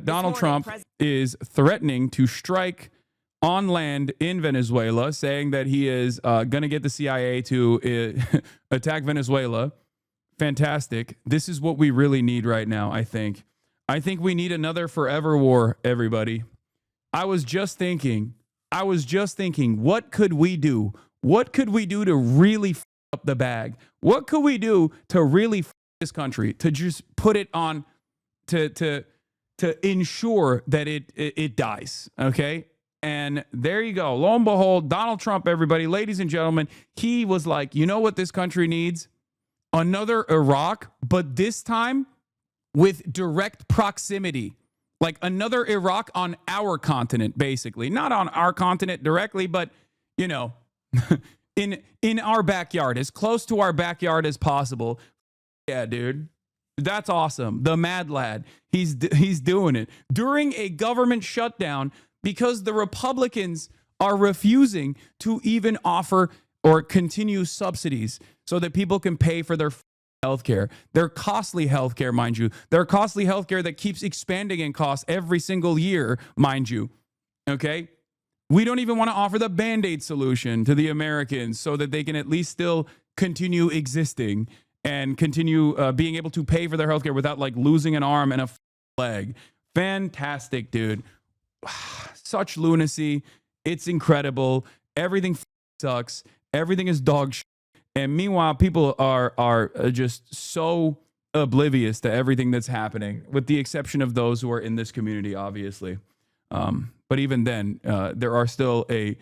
Donald Trump is threatening to strike on land in Venezuela, saying that he is going to get the CIA to attack Venezuela. Fantastic. This is what we really need right now, I think. I think we need another forever war, everybody. I was just thinking, what could we do? What could we do to really f up the bag? What could we do to really f this country? To just put it on, to ensure that it dies, okay? And there you go. Lo and behold, Donald Trump, everybody, ladies and gentlemen, he was like, you know what this country needs? Another Iraq, but this time with direct proximity. Like another Iraq on our continent, basically. Not on our continent directly, but, you know, in our backyard, as close to our backyard as possible. Yeah, dude. That's awesome. The mad lad. He's doing it during a government shutdown because the Republicans are refusing to even offer or continue subsidies so that people can pay for their healthcare. Their costly healthcare, mind you. Their costly healthcare that keeps expanding in cost every single year, mind you. Okay? We don't even want to offer the Band-Aid solution to the Americans so that they can at least still continue existing and continue being able to pay for their healthcare without like losing an arm and a leg. Fantastic, dude. Such lunacy. It's incredible. Everything sucks. Everything is dog shit. And meanwhile, people are just so oblivious to everything that's happening, with the exception of those who are in this community, obviously. But even then, there are still a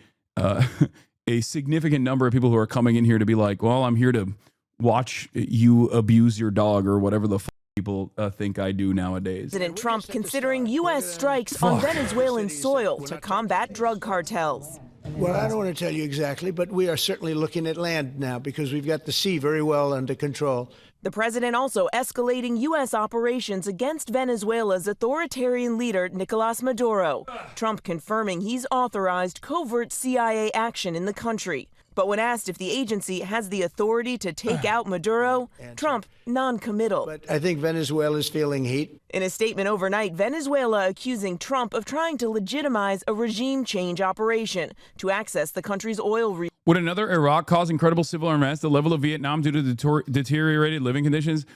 significant number of people who are coming in here to be like, well, I'm here to watch you abuse your dog or whatever the people think I do nowadays. President Trump considering U.S. strikes on Venezuelan soil to combat drug cartels. Well, I don't want to tell you exactly, but we are certainly looking at land now because we've got the sea very well under control. The president also escalating U.S. operations against Venezuela's authoritarian leader, Nicolas Maduro. Trump confirming he's authorized covert CIA action in the country. But when asked if the agency has the authority to take out Maduro, Trump non-committal. But I think Venezuela is feeling heat. In a statement overnight, Venezuela accusing Trump of trying to legitimize a regime change operation to access the country's oil resources. Would another Iraq cause incredible civil unrest, the level of Vietnam due to deteriorated living conditions?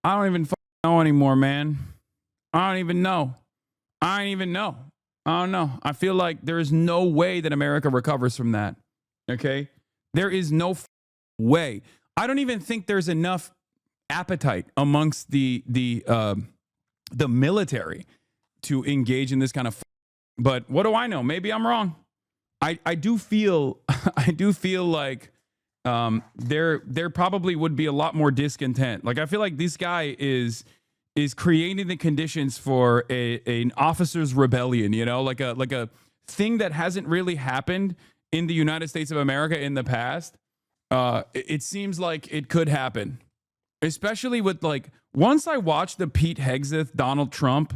I don't even know anymore, man. I don't even know. I don't know. I feel like there is no way that America recovers from that. Okay? There is no way. I don't even think there's enough appetite amongst the military to engage in this kind of. But what do I know? Maybe I'm wrong. I do feel like there probably would be a lot more discontent. Like I feel like this guy is creating the conditions for an officer's rebellion. You know, like a thing that hasn't really happened in the United States of America in the past. It seems like it could happen, especially with like once I watched the Pete Hegseth Donald Trump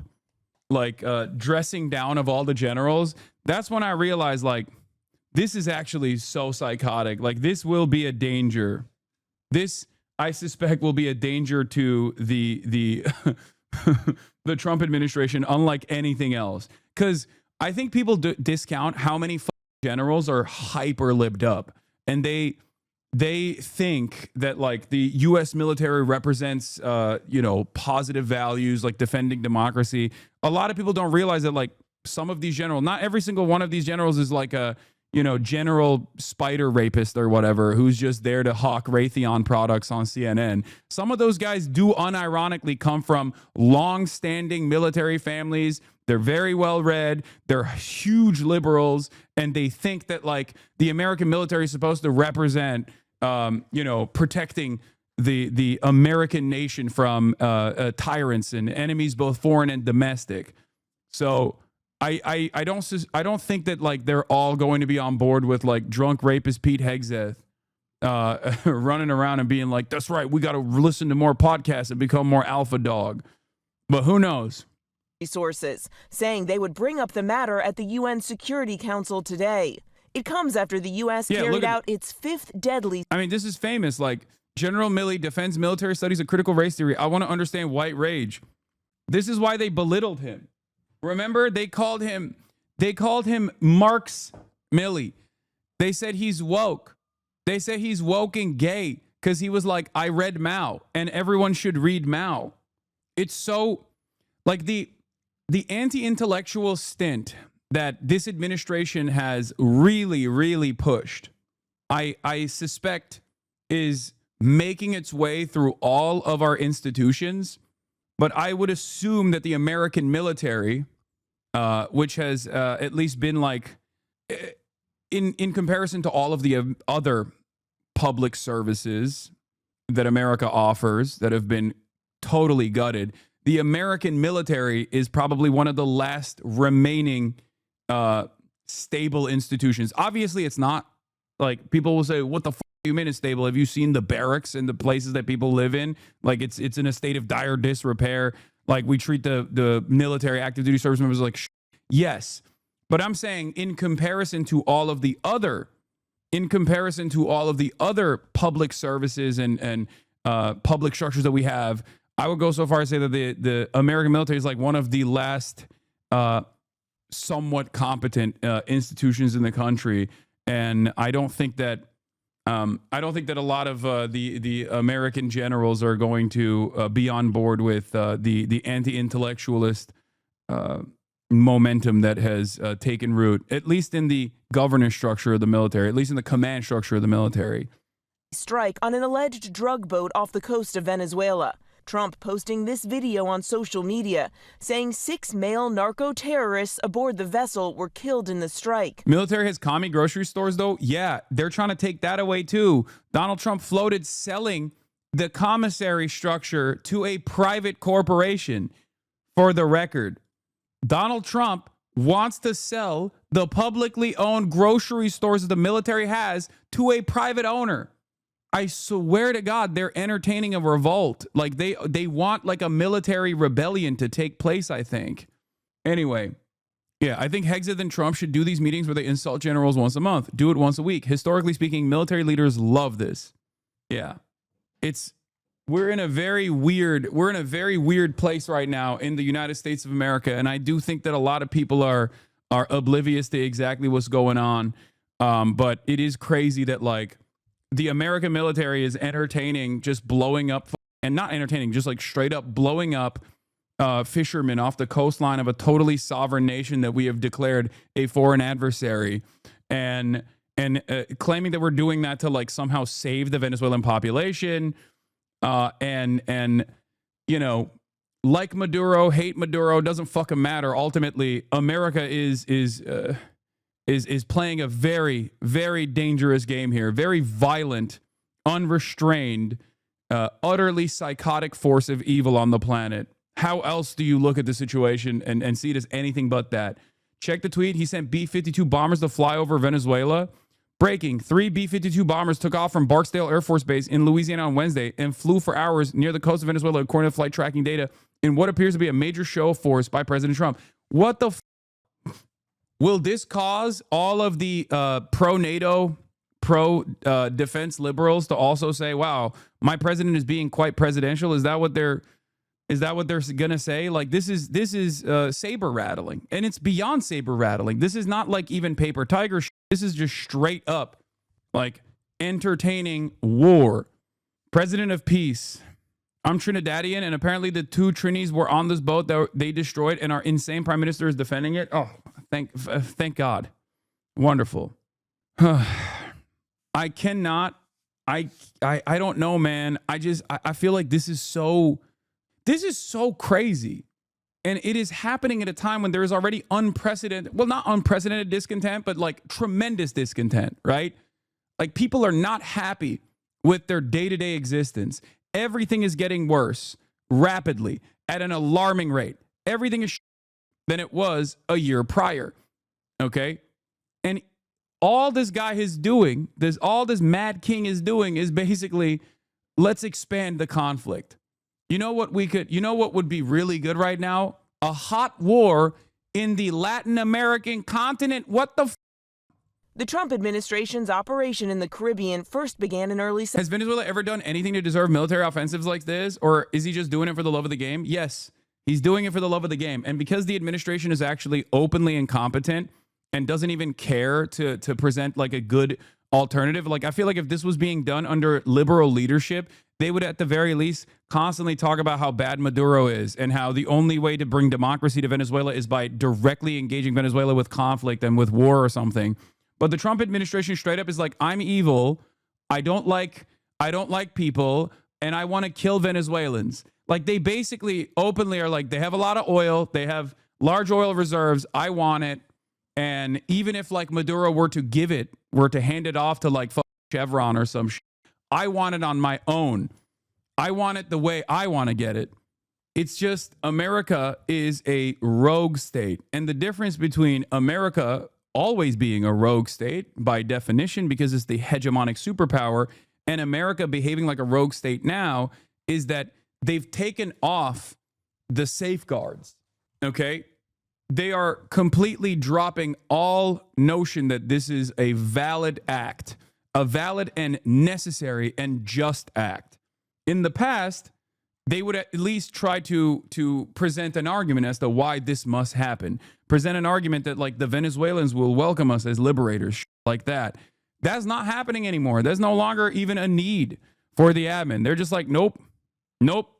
like dressing down of all the generals. That's when I realized like this is actually so psychotic. Like this will be a danger. This I suspect will be a danger to the the Trump administration, unlike anything else. Because I think people discount how many generals are hyper libbed up, and they think that like the U.S. military represents positive values like defending democracy. A lot of people don't realize that like some of these generals, not every single one of these generals is like a general spider rapist or whatever who's just there to hawk Raytheon products on CNN. Some of those guys do unironically come from long-standing military families. They're very well read. They're huge liberals, and they think that like the American military is supposed to represent, protecting the American nation from tyrants and enemies, both foreign and domestic. So I don't think that like they're all going to be on board with like drunk rapist Pete Hegseth running around and being like, that's right, we got to listen to more podcasts and become more alpha dog. But who knows? Sources saying they would bring up the matter at the UN Security Council today. It comes after the U.S. carried out its fifth deadly. I mean, this is famous. Like General Milley defends military studies of critical race theory. I want to understand white rage. This is why they belittled him. Remember, they called him Marx Millie. They said he's woke. They say he's woke and gay because he was like, I read Mao and everyone should read Mao. It's so like the anti-intellectual stint that this administration has really, really pushed, I suspect is making its way through all of our institutions. But I would assume that the American military, which has at least been like, in comparison to all of the other public services that America offers that have been totally gutted, the American military is probably one of the last remaining stable institutions. Obviously, it's not. Like, people will say, what the fuck do you mean it's stable? Have you seen the barracks and the places that people live in? Like, it's in a state of dire disrepair. Like, we treat the military active duty service members like yes. But I'm saying in comparison to all of the other public services and public structures that we have, I would go so far as to say that the American military is like one of the last somewhat competent institutions in the country. And I don't think that a lot of the American generals are going to be on board with the anti-intellectualist momentum that has taken root, at least in the governance structure of the military, at least in the command structure of the military. Strike on an alleged drug boat off the coast of Venezuela. Trump posting this video on social media, saying 6 male narco-terrorists aboard the vessel were killed in the strike. Military has commie grocery stores, though? Yeah, they're trying to take that away, too. Donald Trump floated selling the commissary structure to a private corporation. For the record, Donald Trump wants to sell the publicly owned grocery stores that the military has to a private owner. I swear to God, they're entertaining a revolt. Like they want like a military rebellion to take place, I think. Anyway, yeah, I think Hegseth and Trump should do these meetings where they insult generals once a month. Do it once a week. Historically speaking, military leaders love this. Yeah. We're in a very weird place right now in the United States of America. And I do think that a lot of people are oblivious to exactly what's going on. But it is crazy that like the American military is entertaining just blowing up, and not entertaining, just like straight up blowing up fishermen off the coastline of a totally sovereign nation that we have declared a foreign adversary, and claiming that we're doing that to like somehow save the Venezuelan population, and you know, like Maduro, hate Maduro, doesn't fucking matter. Ultimately, America is playing a very, very dangerous game here. Very violent, unrestrained, utterly psychotic force of evil on the planet. How else do you look at the situation and see it as anything but that? Check the tweet. He sent B-52 bombers to fly over Venezuela. Breaking, 3 B-52 bombers took off from Barksdale Air Force Base in Louisiana on Wednesday and flew for hours near the coast of Venezuela, according to flight tracking data, in what appears to be a major show of force by President Trump. What the will this cause all of the pro-NATO, pro-defense liberals to also say, wow, my president is being quite presidential? Is that what they're gonna say? Like, this is saber rattling, and it's beyond saber rattling. This is not like even paper tiger shit. This is just straight up like entertaining war. President of peace. I'm Trinidadian, and apparently the 2 Trinis were on this boat that they destroyed, and our insane prime minister is defending it. Oh, thank God. Wonderful. I cannot. I don't know, man. I feel like this is so crazy. And it is happening at a time when there is already unprecedented, well, not unprecedented discontent, but like tremendous discontent, right? Like, people are not happy with their day-to-day existence. Everything is getting worse rapidly at an alarming rate. Everything is than it was a year prior. Okay? And all this guy is doing, all this Mad King is doing is basically, let's expand the conflict. You know what would be really good right now? A hot war in the Latin American continent. What the The Trump administration's operation in the Caribbean first began in early Has Venezuela ever done anything to deserve military offensives like this? Or is he just doing it for the love of the game? Yes. He's doing it for the love of the game. And because the administration is actually openly incompetent and doesn't even care to present like a good alternative, like I feel like if this was being done under liberal leadership, they would at the very least constantly talk about how bad Maduro is and how the only way to bring democracy to Venezuela is by directly engaging Venezuela with conflict and with war or something. But the Trump administration straight up is like, I'm evil. I don't like people, and I want to kill Venezuelans. Like they basically openly are like, they have a lot of oil, they have large oil reserves, I want it. And even if like Maduro were to hand it off to like Chevron or some shit, I want it on my own. I want it the way I want to get it. It's just America is a rogue state. And the difference between America always being a rogue state by definition, because it's the hegemonic superpower, and America behaving like a rogue state now is that they've taken off the safeguards, okay? They are completely dropping all notion that this is a valid act, a valid and necessary and just act. In the past, they would at least try to present an argument as to why this must happen. Present an argument that like the Venezuelans will welcome us as liberators, like that. That's not happening anymore. There's no longer even a need for the admin. They're just like, nope,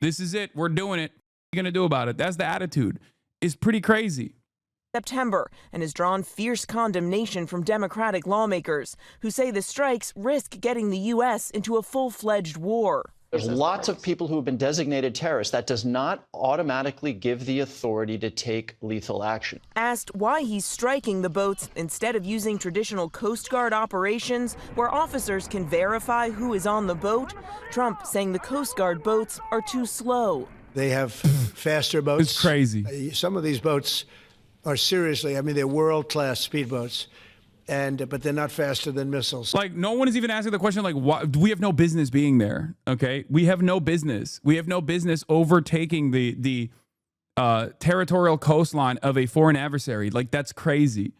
this is it. We're doing it. What are you going to do about it? That's the attitude. It's pretty crazy. September, and has drawn fierce condemnation from Democratic lawmakers who say the strikes risk getting the U.S. into a full-fledged war. There's lots of people who have been designated terrorists. That does not automatically give the authority to take lethal action. Asked why he's striking the boats instead of using traditional Coast Guard operations where officers can verify who is on the boat, Trump saying the Coast Guard boats are too slow. They have faster boats. It's crazy. Some of these boats are seriously, I mean, they're world-class speedboats. But they're not faster than missiles. Like, no one is even asking the question, like, why? We have no business being there, okay? We have no business. We have no business overtaking the territorial coastline of a foreign adversary. Like, that's crazy.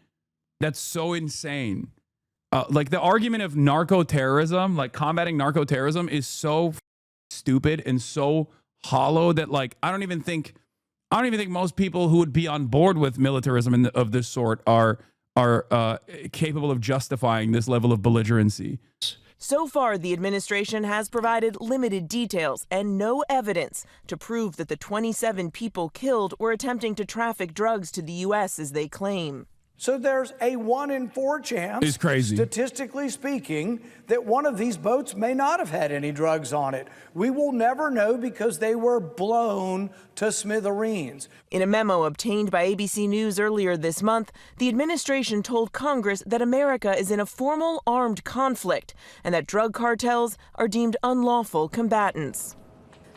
That's so insane. Like, the argument of narco-terrorism, like, combating narco-terrorism is so stupid and so hollow that, like, I don't even think most people who would be on board with militarism of this sort are capable of justifying this level of belligerency. So far, the administration has provided limited details and no evidence to prove that the 27 people killed were attempting to traffic drugs to the U.S. as they claim. So there's a 1 in 4 chance, it's crazy, statistically speaking, that one of these boats may not have had any drugs on it. We will never know because they were blown to smithereens. In a memo obtained by ABC News earlier this month, the administration told Congress that America is in a formal armed conflict and that drug cartels are deemed unlawful combatants.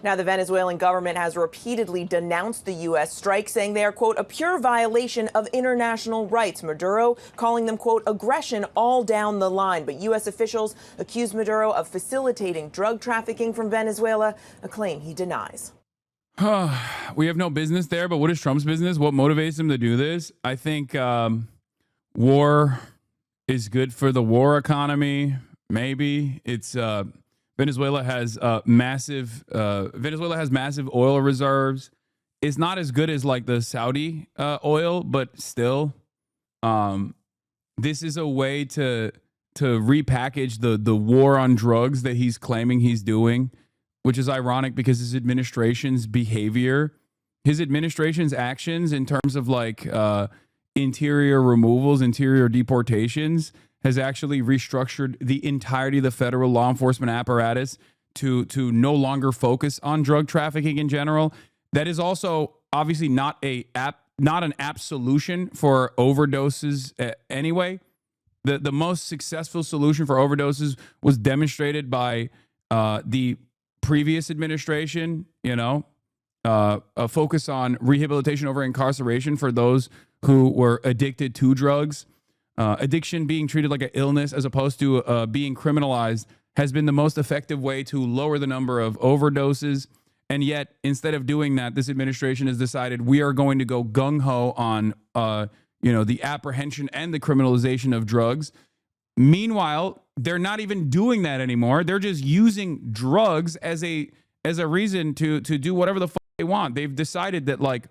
Now, the Venezuelan government has repeatedly denounced the U.S. strike, saying they are, quote, a pure violation of international rights. Maduro calling them, quote, aggression all down the line. But U.S. officials accuse Maduro of facilitating drug trafficking from Venezuela, a claim he denies. We have no business there, but what is Trump's business? What motivates him to do this? I think war is good for the war economy. Maybe it's Venezuela has massive oil reserves. It's not as good as like the Saudi oil, but still, this is a way to repackage the war on drugs that he's claiming he's doing, which is ironic because his administration's behavior, his administration's actions in terms of like interior removals, interior deportations, has actually restructured the entirety of the federal law enforcement apparatus to no longer focus on drug trafficking in general. That is also obviously not an apt solution for overdoses anyway. The most successful solution for overdoses was demonstrated by the previous administration, a focus on rehabilitation over incarceration for those who were addicted to drugs. Addiction being treated like an illness as opposed to being criminalized has been the most effective way to lower the number of overdoses. And yet, instead of doing that, this administration has decided we are going to go gung-ho on, the apprehension and the criminalization of drugs. Meanwhile, they're not even doing that anymore. They're just using drugs as a reason to do whatever the fuck they want. They've decided that like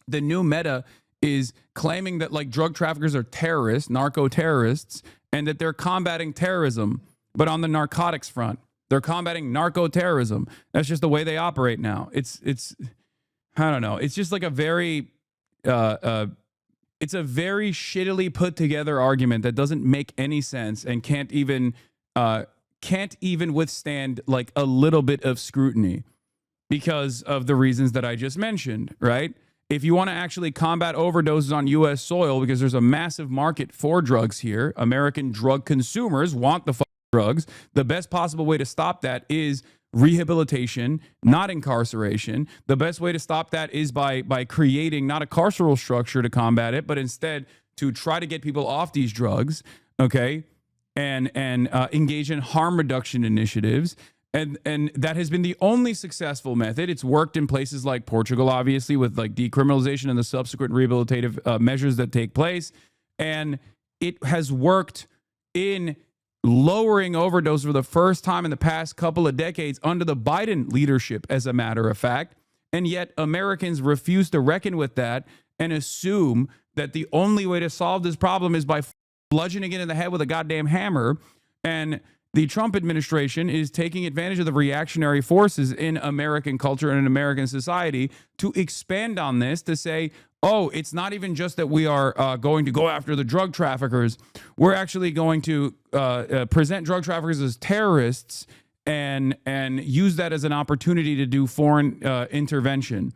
the new meta is claiming that like drug traffickers are terrorists, narco terrorists, and that they're combating terrorism, but on the narcotics front. They're combating narco terrorism. That's just the way they operate now. It's I don't know. It's just like a very it's a very shittily put together argument that doesn't make any sense and can't even withstand like a little bit of scrutiny because of the reasons that I just mentioned, right? If you want to actually combat overdoses on U.S. soil, because there's a massive market for drugs here, American drug consumers want the drugs. The best possible way to stop that is rehabilitation, not incarceration. The best way to stop that is by creating not a carceral structure to combat it, but instead to try to get people off these drugs, okay, and engage in harm reduction initiatives. And that has been the only successful method. It's worked in places like Portugal, obviously, with like decriminalization and the subsequent rehabilitative measures that take place. And it has worked in lowering overdose for the first time in the past couple of decades under the Biden leadership, as a matter of fact. And yet Americans refuse to reckon with that and assume that the only way to solve this problem is by bludgeoning it in the head with a goddamn hammer. And the Trump administration is taking advantage of the reactionary forces in American culture and in American society to expand on this, to say, oh, it's not even just that we are going to go after the drug traffickers. We're actually going to present drug traffickers as terrorists and use that as an opportunity to do foreign intervention,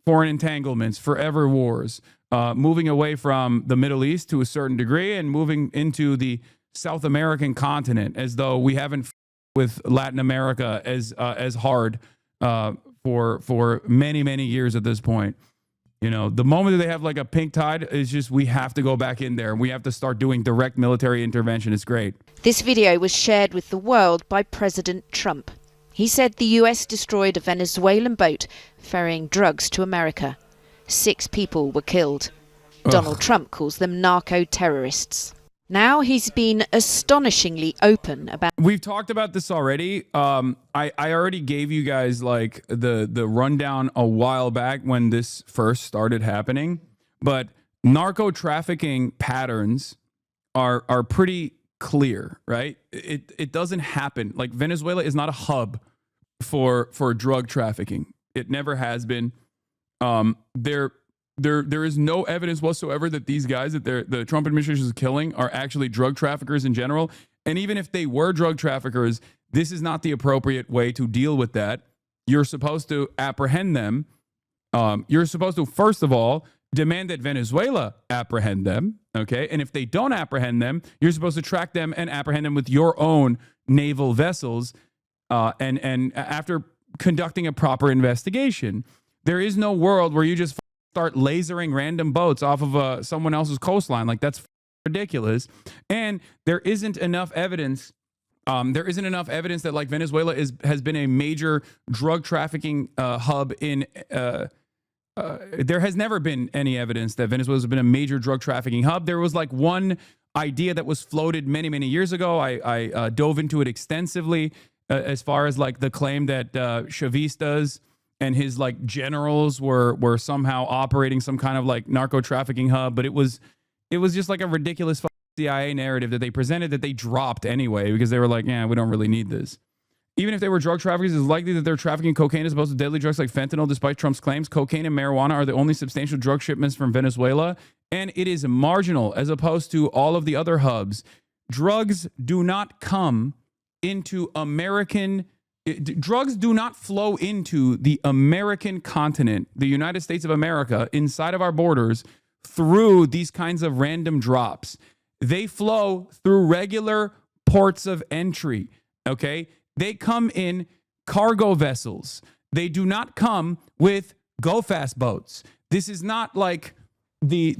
foreign entanglements, forever wars, moving away from the Middle East to a certain degree and moving into the South American continent, as though we haven't with Latin America as hard for many years at this point. You know, the moment that they have like a pink tide, is just we have to go back in there and we have to start doing direct military intervention. It's great. This video was shared with the world by President Trump. He said the US destroyed a Venezuelan boat ferrying drugs to America. 6 people were killed. Donald Trump calls them narco-terrorists. Now he's been astonishingly open about... We've talked about this already. I already gave you guys like the rundown a while back when this first started happening. But narco trafficking patterns are pretty clear, right? It doesn't happen. Like Venezuela is not a hub for drug trafficking. It never has been. There is no evidence whatsoever that these guys that the Trump administration is killing are actually drug traffickers in general. And even if they were drug traffickers, this is not the appropriate way to deal with that. You're supposed to apprehend them. You're supposed to, first of all, demand that Venezuela apprehend them. Okay. And if they don't apprehend them, you're supposed to track them and apprehend them with your own naval vessels. And after conducting a proper investigation, there is no world where you just start lasering random boats off of someone else's coastline. Like, that's ridiculous. And there isn't enough evidence. There isn't enough evidence that like Venezuela has been a major drug trafficking hub in. There has never been any evidence that Venezuela has been a major drug trafficking hub. There was like one idea that was floated many years ago. I dove into it extensively as far as like the claim that Chavistas and his like generals were somehow operating some kind of like narco trafficking hub, but it was just like a ridiculous CIA narrative that they presented that they dropped anyway because they were like, yeah, we don't really need this. Even if they were drug traffickers, it's likely that they're trafficking cocaine as opposed to deadly drugs like fentanyl. Despite Trump's claims, cocaine and marijuana are the only substantial drug shipments from Venezuela, and it is marginal as opposed to all of the other hubs. Drugs do not come into drugs do not flow into the American continent, the United States of America, inside of our borders through these kinds of random drops. They flow through regular ports of entry, okay? They come in cargo vessels. They do not come with go-fast boats. This is not like the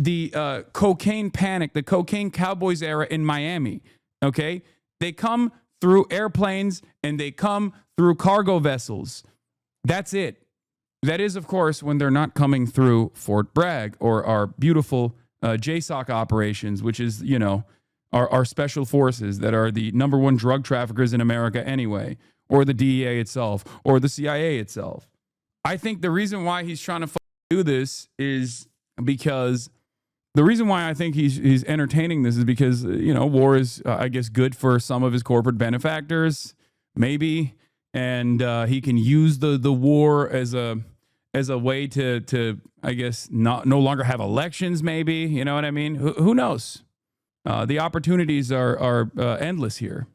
cocaine panic, the cocaine cowboys era in Miami, okay? They come through airplanes and they come through cargo vessels. That's it. That is, of course, when they're not coming through Fort Bragg or our beautiful JSOC operations, which is, you know, our special forces that are the #1 drug traffickers in America anyway, or the DEA itself, or the CIA itself. I think the reason why he's trying to do this is because the reason why I think he's entertaining this is because, war is, I guess, good for some of his corporate benefactors, maybe. And he can use the war as a way to I guess, no longer have elections, maybe. You know what I mean? Who knows? The opportunities are endless here,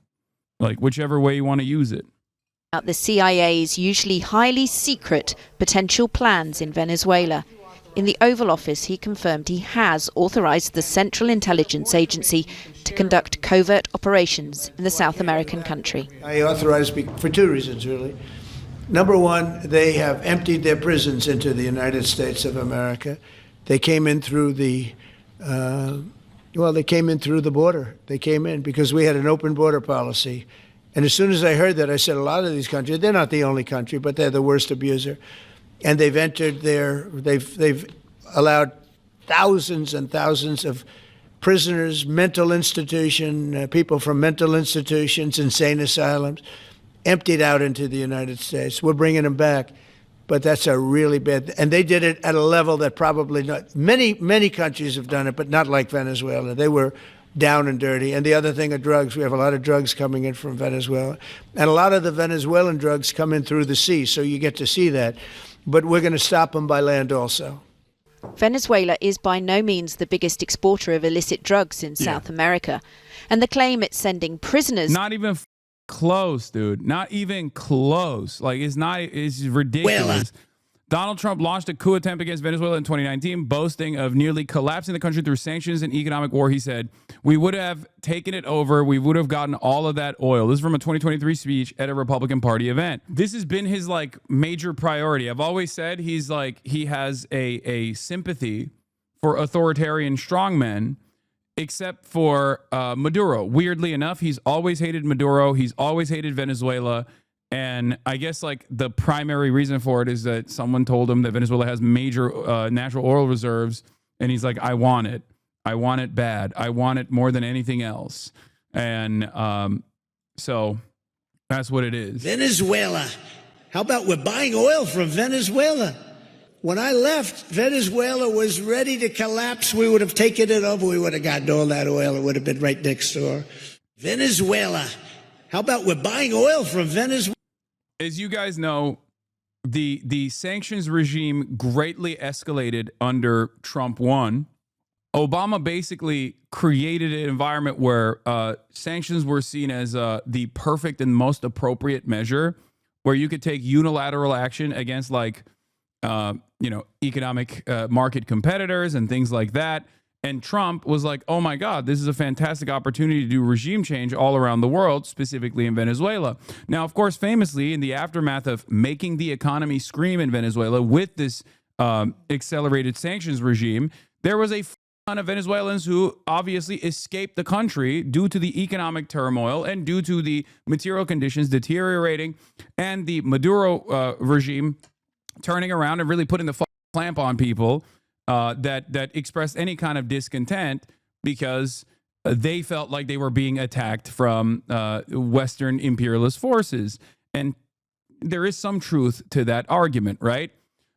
like whichever way you want to use it. The CIA's usually highly secret potential plans in Venezuela. In the Oval Office, he confirmed he has authorized the Central Intelligence Agency to conduct covert operations in the South American country. I authorized for two reasons, really. Number one, they have emptied their prisons into the United States of America. They came in through the they came in through the border. They came in because we had an open border policy. And as soon as I heard that, I said, a lot of these countries, they're not the only country, but they're the worst abuser. And they've entered they've allowed thousands and thousands of prisoners, mental institution, people from mental institutions, insane asylums, emptied out into the United States. We're bringing them back, but that's a really bad, and they did it at a level that probably not, many countries have done it, but not like Venezuela. They were down and dirty. And the other thing are drugs. We have a lot of drugs coming in from Venezuela. And a lot of the Venezuelan drugs come in through the sea, so you get to see that. But we're going to stop them by land also. Venezuela is by no means the biggest exporter of illicit drugs in South America. And the claim it's sending prisoners... Not even close, dude. Not even close. Like, it's ridiculous. Donald Trump launched a coup attempt against Venezuela in 2019, boasting of nearly collapsing the country through sanctions and economic war. He said, we would have taken it over. We would have gotten all of that oil. This is from a 2023 speech at a Republican Party event. This has been his major priority. I've always said he has a sympathy for authoritarian strongmen, except for Maduro. Weirdly enough, he's always hated Maduro. He's always hated Venezuela. And I guess the primary reason for it is that someone told him that Venezuela has major natural oil reserves. And he's like, I want it. I want it bad. I want it more than anything else. And so that's what it is. Venezuela. How about we're buying oil from Venezuela? When I left, Venezuela was ready to collapse. We would have taken it over. We would have gotten all that oil. It would have been right next door. Venezuela. How about we're buying oil from Venezuela? As you guys know, the sanctions regime greatly escalated under Trump 1. Obama basically created an environment where sanctions were seen as the perfect and most appropriate measure, where you could take unilateral action against economic market competitors and things like that. And Trump was like, oh my God, this is a fantastic opportunity to do regime change all around the world, specifically in Venezuela. Now, of course, famously, in the aftermath of making the economy scream in Venezuela with this accelerated sanctions regime, there was a ton of Venezuelans who obviously escaped the country due to the economic turmoil and due to the material conditions deteriorating and the Maduro regime turning around and really putting the clamp on people that expressed any kind of discontent because they felt like they were being attacked from Western imperialist forces. And there is some truth to that argument, right?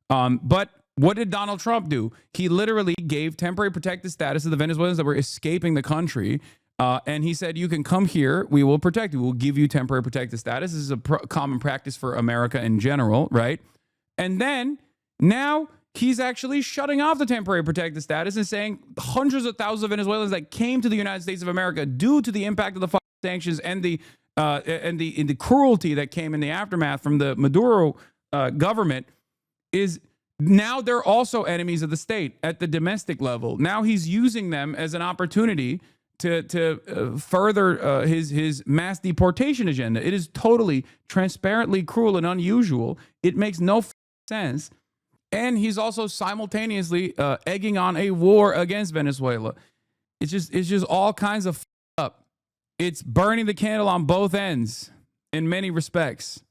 But what did Donald Trump do? He literally gave temporary protected status to the Venezuelans that were escaping the country. And he said, you can come here. We will protect you. We'll give you temporary protected status. This is a common practice for America in general, right? And then now he's actually shutting off the temporary protected status and saying hundreds of thousands of Venezuelans that came to the United States of America due to the impact of the sanctions and the cruelty that came in the aftermath from the Maduro government is now they're also enemies of the state at the domestic level. Now he's using them as an opportunity to further his mass deportation agenda. It is totally transparently cruel and unusual. It makes no sense. And he's also simultaneously egging on a war against Venezuela. It's just all kinds of up. It's burning the candle on both ends in many respects.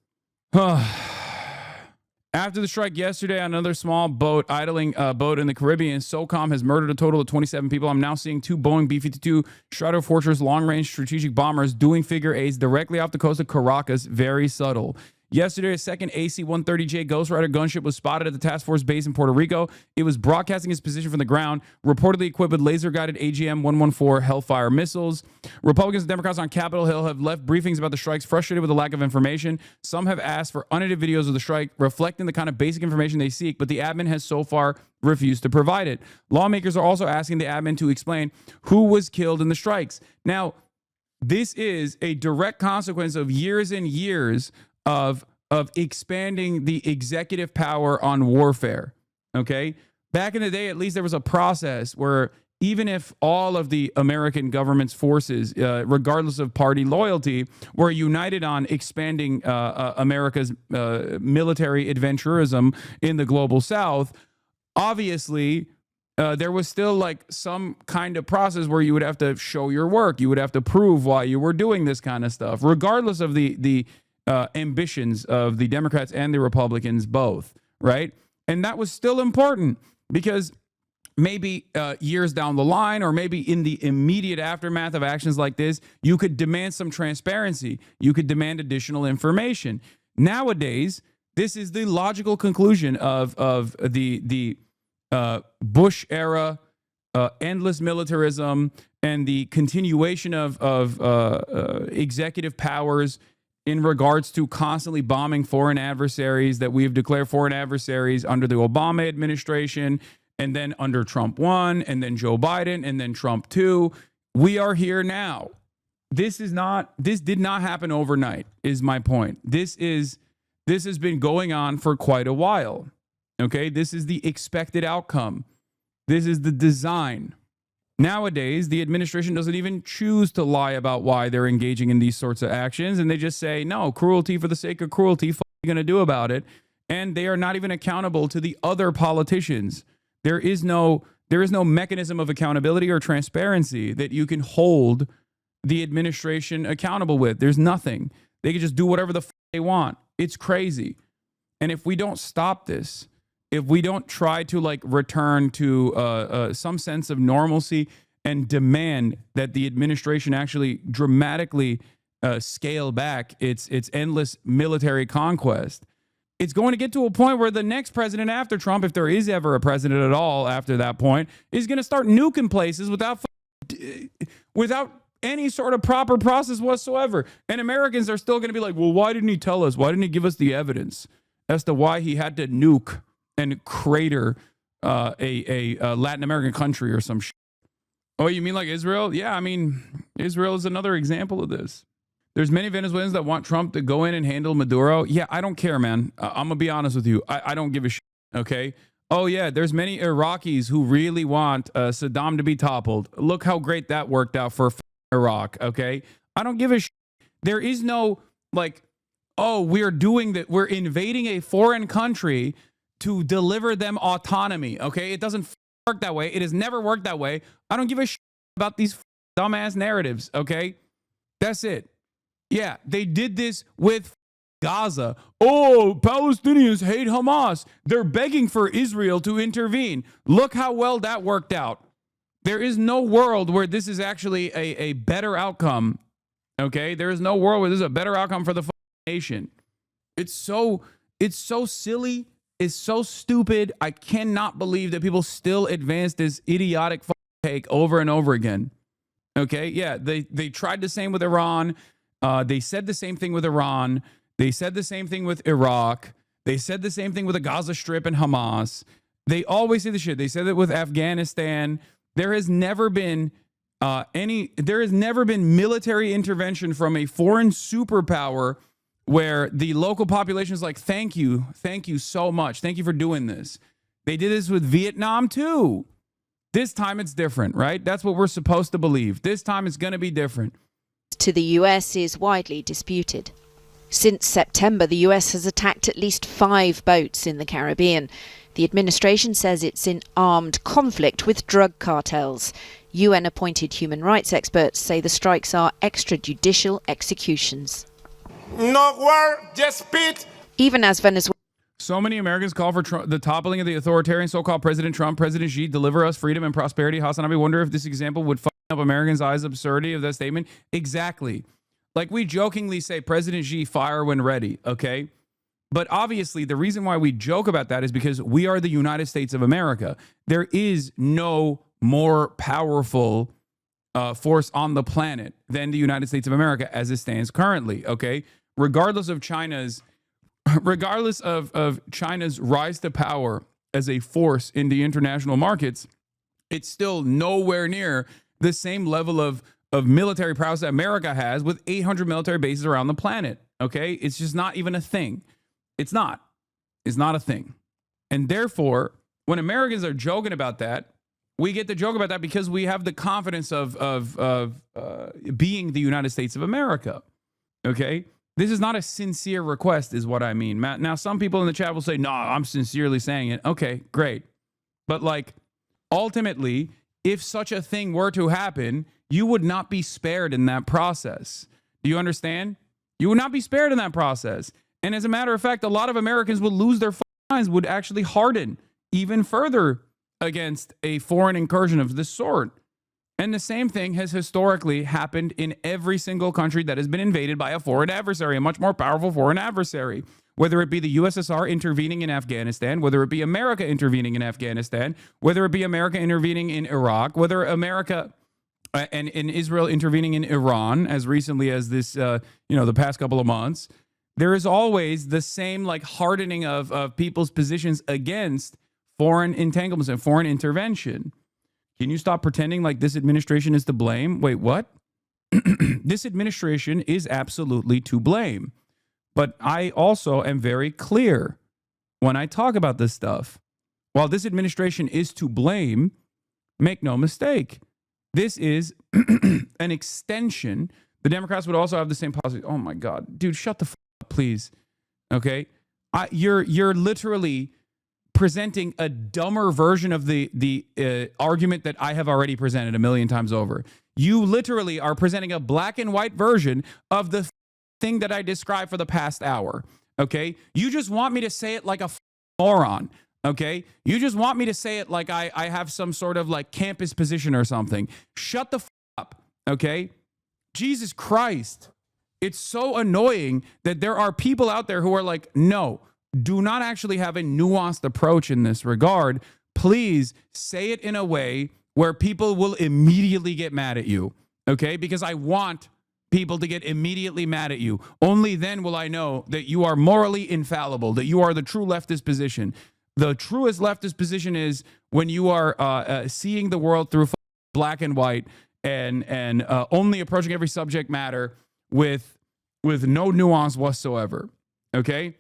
After the strike yesterday, another small boat idling boat in the Caribbean, SOCOM has murdered a total of 27 people. I'm now seeing 2 Boeing B-52 Stratofortress long-range strategic bombers doing figure eights directly off the coast of Caracas. Very subtle. Yesterday, a second AC-130J Ghost Rider gunship was spotted at the task force base in Puerto Rico. It was broadcasting its position from the ground, reportedly equipped with laser-guided AGM-114 Hellfire missiles. Republicans and Democrats on Capitol Hill have left briefings about the strikes, frustrated with the lack of information. Some have asked for unedited videos of the strike, reflecting the kind of basic information they seek, but the admin has so far refused to provide it. Lawmakers are also asking the admin to explain who was killed in the strikes. Now, this is a direct consequence of years and years of expanding the executive power on warfare. Okay? Back in the day, at least there was a process where even if all of the American government's forces, regardless of party loyalty, were united on expanding America's military adventurism in the global South, obviously there was still like some kind of process where you would have to show your work. You would have to prove why you were doing this kind of stuff, regardless of the ambitions of the Democrats and the Republicans both, right? And that was still important because maybe years down the line, or maybe in the immediate aftermath of actions like this, you could demand some transparency. You could demand additional information. Nowadays, this is the logical conclusion of the Bush era endless militarism and the continuation of executive powers in regards to constantly bombing foreign adversaries that we've declared foreign adversaries under the Obama administration, and then under Trump 1, and then Joe Biden, and then Trump 2. We are here now. This did not happen overnight, is my point. This has been going on for quite a while. Okay, this is the expected outcome. This is the design. Nowadays, the administration doesn't even choose to lie about why they're engaging in these sorts of actions, and they just say, no, cruelty for the sake of cruelty, what are you going to do about it? And they are not even accountable to the other politicians. There is no mechanism of accountability or transparency that you can hold the administration accountable with. There's nothing. They can just do whatever the they want. It's crazy. And if we don't stop this, if we don't try to like return to some sense of normalcy and demand that the administration actually dramatically scale back its endless military conquest, it's going to get to a point where the next president after Trump, if there is ever a president at all after that point, is going to start nuking places without any sort of proper process whatsoever. And Americans are still going to be like, well, why didn't he tell us? Why didn't he give us the evidence as to why he had to nuke and crater a Latin American country or some shit? Oh, you mean like Israel? Yeah, I mean, Israel is another example of this. There's many Venezuelans that want Trump to go in and handle Maduro. Yeah, I don't care, man. I'm going to be honest with you. I don't give a shit, okay? Oh, yeah, there's many Iraqis who really want Saddam to be toppled. Look how great that worked out for Iraq, okay? I don't give a shit. There is no, like, oh, we're doing that. We're invading a foreign country to deliver them autonomy, okay? It doesn't work that way. It has never worked that way. I don't give a shit about these dumbass narratives, okay? That's it. Yeah, they did this with Gaza. Oh, Palestinians hate Hamas. They're begging for Israel to intervene. Look how well that worked out. There is no world where this is actually a better outcome, okay? There is no world where this is a better outcome for the nation. It's so silly. It's so stupid. I cannot believe that people still advance this idiotic take over and over again. Okay, yeah, they tried the same with Iran. They said the same thing with Iran. They said the same thing with Iraq. They said the same thing with the Gaza Strip and Hamas. They always say the shit. They said it with Afghanistan. There has never been military intervention from a foreign superpower where the local population is like, thank you so much. Thank you for doing this. They did this with Vietnam too. This time it's different, right? That's what we're supposed to believe. This time it's going to be different. To the US is widely disputed. Since September, the US has attacked at least 5 boats in the Caribbean. The administration says it's in armed conflict with drug cartels. UN-appointed human rights experts say the strikes are extrajudicial executions. No war, just peace. Even as Venezuela... So many Americans call for the toppling of the authoritarian so-called President Trump. President Xi, deliver us freedom and prosperity. Hasan, I wonder if this example would fuck up Americans' eyes absurdity of that statement. Exactly. Like we jokingly say, President Xi, fire when ready, okay? But obviously, the reason why we joke about that is because we are the United States of America. There is no more powerful force on the planet than the United States of America as it stands currently. Okay, regardless of China's rise to power as a force in the international markets, it's still nowhere near the same level of military prowess that America has with 800 military bases around the planet. Okay, it's just not even a thing. It's not a thing. And therefore, when Americans are joking about that, we get to joke about that because we have the confidence of being the United States of America. Okay, this is not a sincere request, is what I mean. Now, some people in the chat will say, "No, I'm sincerely saying it." Okay, great, but like, ultimately, if such a thing were to happen, you would not be spared in that process. Do you understand? You would not be spared in that process. And as a matter of fact, a lot of Americans would lose their minds, would actually harden even further against a foreign incursion of this sort. And the same thing has historically happened in every single country that has been invaded by a foreign adversary, a much more powerful foreign adversary. Whether it be the USSR intervening in Afghanistan, whether it be America intervening in Afghanistan, whether it be America intervening in Iraq, whether America and Israel intervening in Iran as recently as this, the past couple of months. There is always the same like hardening of people's positions against foreign entanglements and foreign intervention. Can you stop pretending like this administration is to blame? Wait, what? This administration is absolutely to blame. But I also am very clear when I talk about this stuff. While this administration is to blame, make no mistake, this is an extension. The Democrats would also have the same policy. Oh my God, dude, shut the f up, please. Okay, you're literally presenting a dumber version of the argument that I have already presented a million times over. You literally are presenting a black and white version of the thing that I described for the past hour. Okay, you just want me to say it like a moron. Okay, you just want me to say it like I have some sort of like campus position or something. Shut the f up. Okay, Jesus Christ. It's so annoying that there are people out there who are like, no, do not actually have a nuanced approach in this regard. Please say it in a way where people will immediately get mad at you. Okay, because I want people to get immediately mad at you. Only then will I know that you are morally infallible, that you are the true leftist position. The truest leftist position is when you are seeing the world through black and white and only approaching every subject matter with no nuance whatsoever. Okay?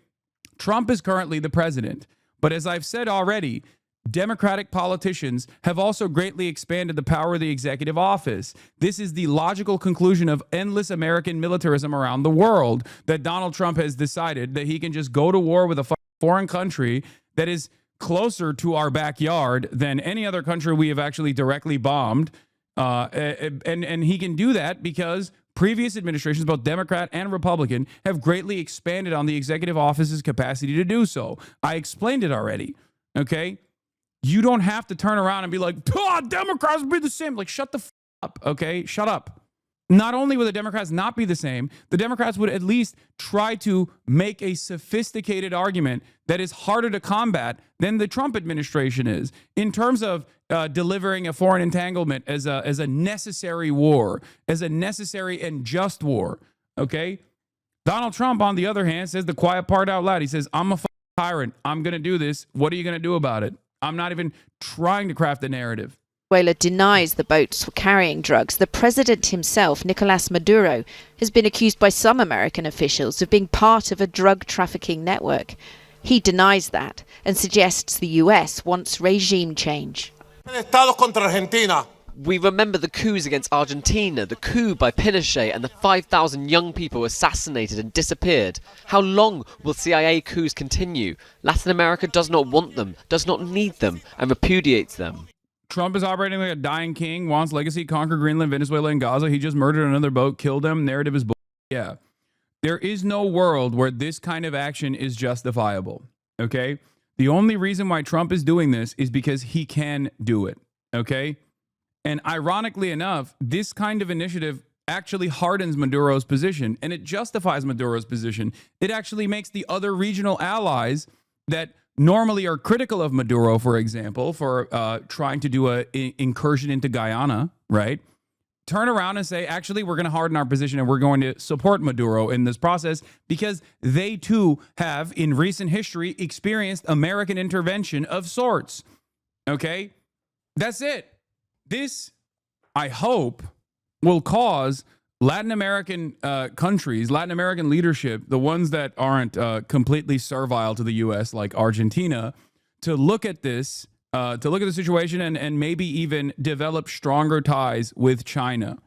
Trump is currently the president. But as I've said already, Democratic politicians have also greatly expanded the power of the executive office. This is the logical conclusion of endless American militarism around the world, that Donald Trump has decided that he can just go to war with a foreign country that is closer to our backyard than any other country we have actually directly bombed. And he can do that because previous administrations, both Democrat and Republican, have greatly expanded on the executive office's capacity to do so. I explained it already. Okay? You don't have to turn around and be like, Democrats would be the same. Like, shut the f up, okay? Shut up. Not only would the Democrats not be the same, the Democrats would at least try to make a sophisticated argument that is harder to combat than the Trump administration is in terms of delivering a foreign entanglement as a necessary war, as a necessary and just war, okay? Donald Trump, on the other hand, says the quiet part out loud. He says, I'm a tyrant. I'm going to do this. What are you going to do about it? I'm not even trying to craft a narrative. Venezuela denies the boats were carrying drugs. The president himself, Nicolas Maduro, has been accused by some American officials of being part of a drug trafficking network. He denies that and suggests the US wants regime change. We remember the coups against Argentina, the coup by Pinochet, and the 5,000 young people assassinated and disappeared. How long will CIA coups continue? Latin America does not want them, does not need them, and repudiates them. Trump is operating like a dying king, wants legacy, conquer Greenland, Venezuela, and Gaza. He just murdered another boat, killed them. Narrative is bull. Yeah. There is no world where this kind of action is justifiable. Okay? The only reason why Trump is doing this is because he can do it. Okay? And ironically enough, this kind of initiative actually hardens Maduro's position, and it justifies Maduro's position. It actually makes the other regional allies that normally are critical of Maduro, for example, for trying to do an incursion into Guyana, right, turn around and say, actually, we're going to harden our position and we're going to support Maduro in this process because they too have, in recent history, experienced American intervention of sorts. Okay? That's it. This, I hope, will cause Latin American countries, Latin American leadership, the ones that aren't completely servile to the U.S., like Argentina, to look at this, to look at the situation and maybe even develop stronger ties with China.